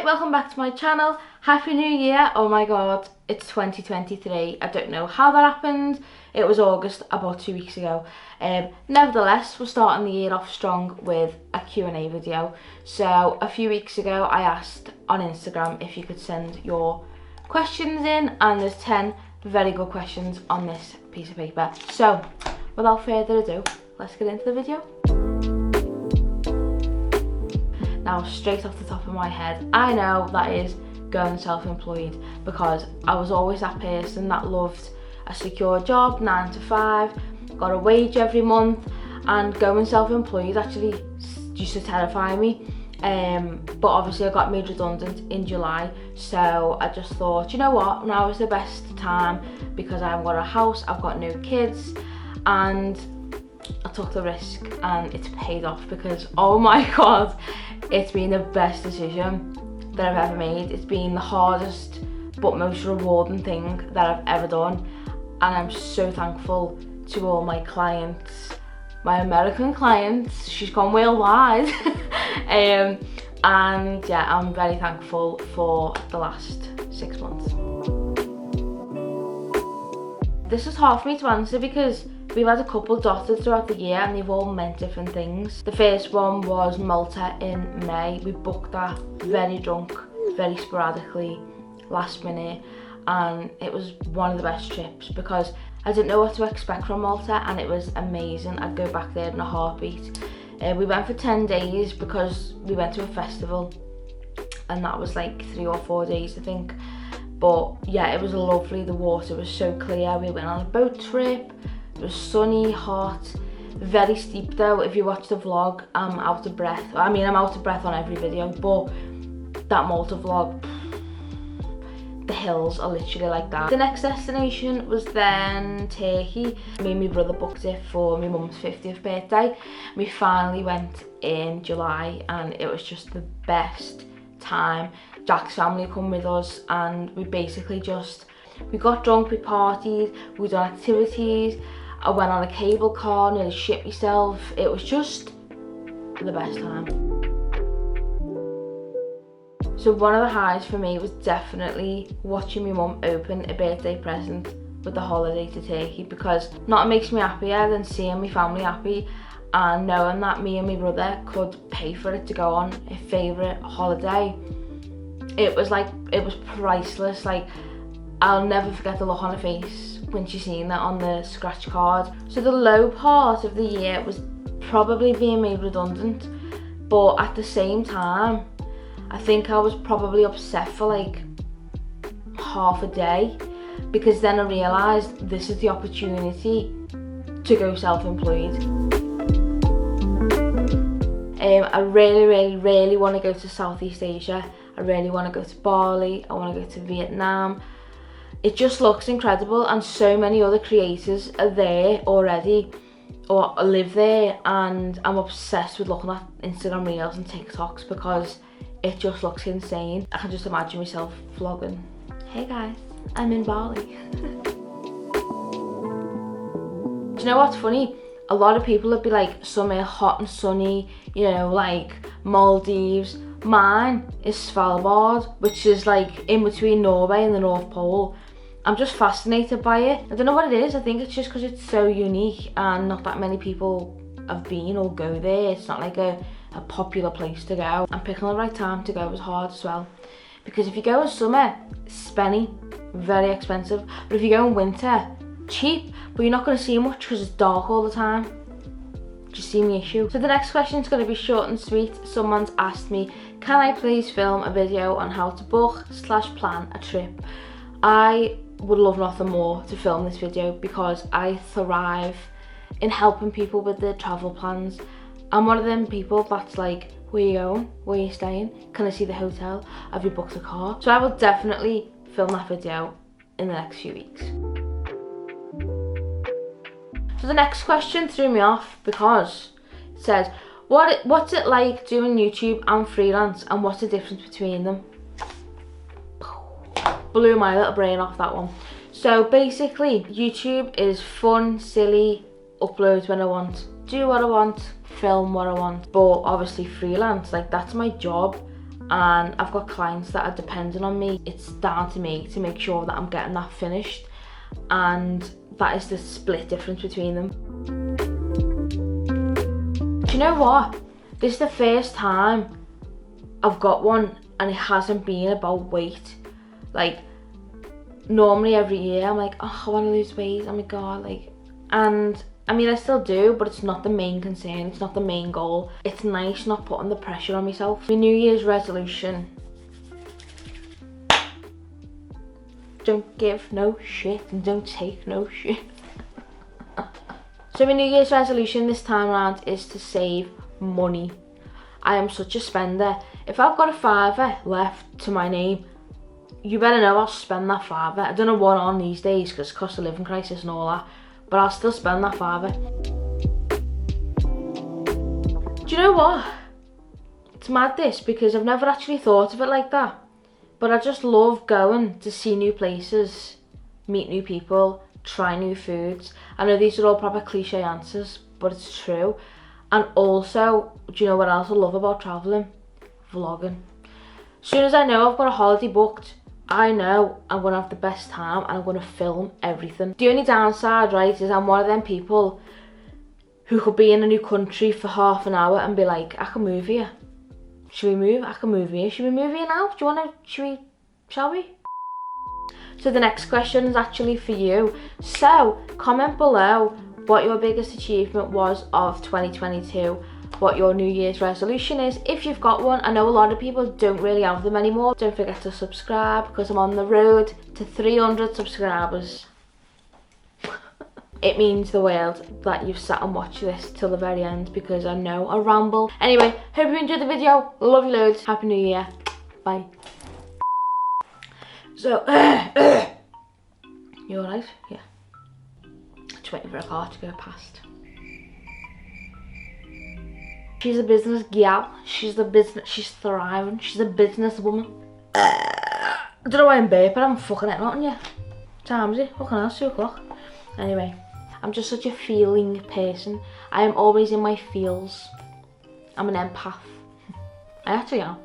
welcome back to my channel. Happy New Year. Oh my god, it's 2023. I don't know how that happened. It was August, about 2 weeks ago. Nevertheless, we're starting the year off strong with a Q&A video. So a few weeks ago I asked on Instagram if you could send your questions in, and there's 10 very good questions on this piece of paper. So without further ado, let's get into the video. Now, straight off the top of my head, I know that is going self-employed, because I was always that person that loved a secure job, 9 to 5, got a wage every month, and going self-employed actually used to terrify me. But obviously I got made redundant in July, so I just thought, you know what, now is the best time because I've got a house, I've got no kids, and I took the risk and it's paid off, because oh my god, it's been the best decision that I've ever made. It's been the hardest but most rewarding thing that I've ever done, and I'm so thankful to all my clients, my American clients. She's gone worldwide. And yeah, I'm very thankful for the last 6 months. This is hard for me to answer because we've had a couple dotted throughout the year and they've all meant different things. The first one was Malta in May. We booked that very drunk, very sporadically, last minute, and it was one of the best trips because I didn't know what to expect from Malta, and it was amazing. I'd go back there in a heartbeat. We went for 10 days because we went to a festival, and that was like 3 or 4 days I think. But yeah, it was lovely. The water was so clear. We went on a boat trip. It was sunny, hot, very steep though. If you watch the vlog, I'm out of breath. I mean, I'm out of breath on every video, but that Malta vlog, the hills are literally like that. The next destination was then Turkey. Me and my brother booked it for my mum's 50th birthday. We finally went in July and it was just the best time. Jack's family come with us, and we basically we got drunk, we partied, we done activities. I went on a cable car, nearly shit myself. It was just the best time. So one of the highs for me was definitely watching my mum open a birthday present with the holiday to Turkey, because nothing makes me happier than seeing my family happy and knowing that me and my brother could pay for it to go on a favourite holiday. It was priceless. Like, I'll never forget the look on her face when she seen that on the scratch card. So the low part of the year was probably being made redundant, but at the same time, I think I was probably upset for like half a day, because then I realised this is the opportunity to go self-employed. I really want to go to Southeast Asia. I really want to go to Bali. I want to go to Vietnam. It just looks incredible, and so many other creators are there already or live there, and I'm obsessed with looking at Instagram Reels and TikToks because it just looks insane. I can just imagine myself vlogging. Hey guys, I'm in Bali. Do you know what's funny? A lot of people would be like somewhere hot and sunny, you know, like Maldives. Mine is Svalbard, which is like in between Norway and the North Pole. I'm just fascinated by it. I don't know what it is. I think it's just because it's so unique and not that many people have been or go there. It's not like a popular place to go. And picking the right time to go was hard as well, because if you go in summer, it's spenny, very expensive. But if you go in winter, cheap, but you're not going to see much because it's dark all the time. Do you see my issue? So the next question is going to be short and sweet. Someone's asked me, can I please film a video on how to book/plan a trip? I would love nothing more to film this video because I thrive in helping people with their travel plans. I'm one of them people that's like, where are you going? Where are you staying? Can I see the hotel? Have you booked a car? So I will definitely film that video in the next few weeks. So the next question threw me off because it says, what's it like doing YouTube and freelance, and what's the difference between them? Blew my little brain off, that one. So basically, YouTube is fun, silly, upload when I want, do what I want, film what I want. But obviously freelance, like, that's my job. and I've got clients that are dependent on me. It's down to me to make sure that I'm getting that finished, and that is the split difference between them. Do you know what? This is the first time I've got one and it hasn't been about weight. Like, normally every year I'm like, oh, I want to lose weight, oh my god, like, and I mean, I still do, but it's not the main concern, it's not the main goal. It's nice not putting the pressure on myself. My New Year's resolution: don't give no shit and don't take no shit. So my New Year's resolution this time around is to save money. I am such a spender. If I've got a £5 left to my name, you better know I'll spend that £5. I don't know what on these days because cost of living crisis and all that, but I'll still spend that £5. Do you know what? It's mad this, because I've never actually thought of it like that, but I just love going to see new places, meet new people, try new foods. I know these are all proper cliche answers, but it's true. And also, do you know what else I love about travelling? Vlogging. As soon as I know I've got a holiday booked, I know I'm going to have the best time and I'm going to film everything. The only downside, right, is I'm one of them people who could be in a new country for half an hour and be like, I can move here. Should we move? I can move here. Should we move here now? Do you want to, shall we? So the next question is actually for you. So comment below what your biggest achievement was of 2022, what your New Year's resolution is, if you've got one. I know a lot of people don't really have them anymore. Don't forget to subscribe, because I'm on the road to 300 subscribers. It means the world that you've sat and watched this till the very end, because I know I ramble. Anyway, hope you enjoyed the video. Love you loads. Happy New Year. Bye. So, you alright? Yeah. Just waiting for a car to go past. She's a business gal. She's thriving. She's a business woman. I don't know why I'm burping, I'm fucking it not on you. Time is it? Fucking hell, it's 2 o'clock. Anyway, I'm just such a feeling person. I am always in my feels. I'm an empath. I actually am.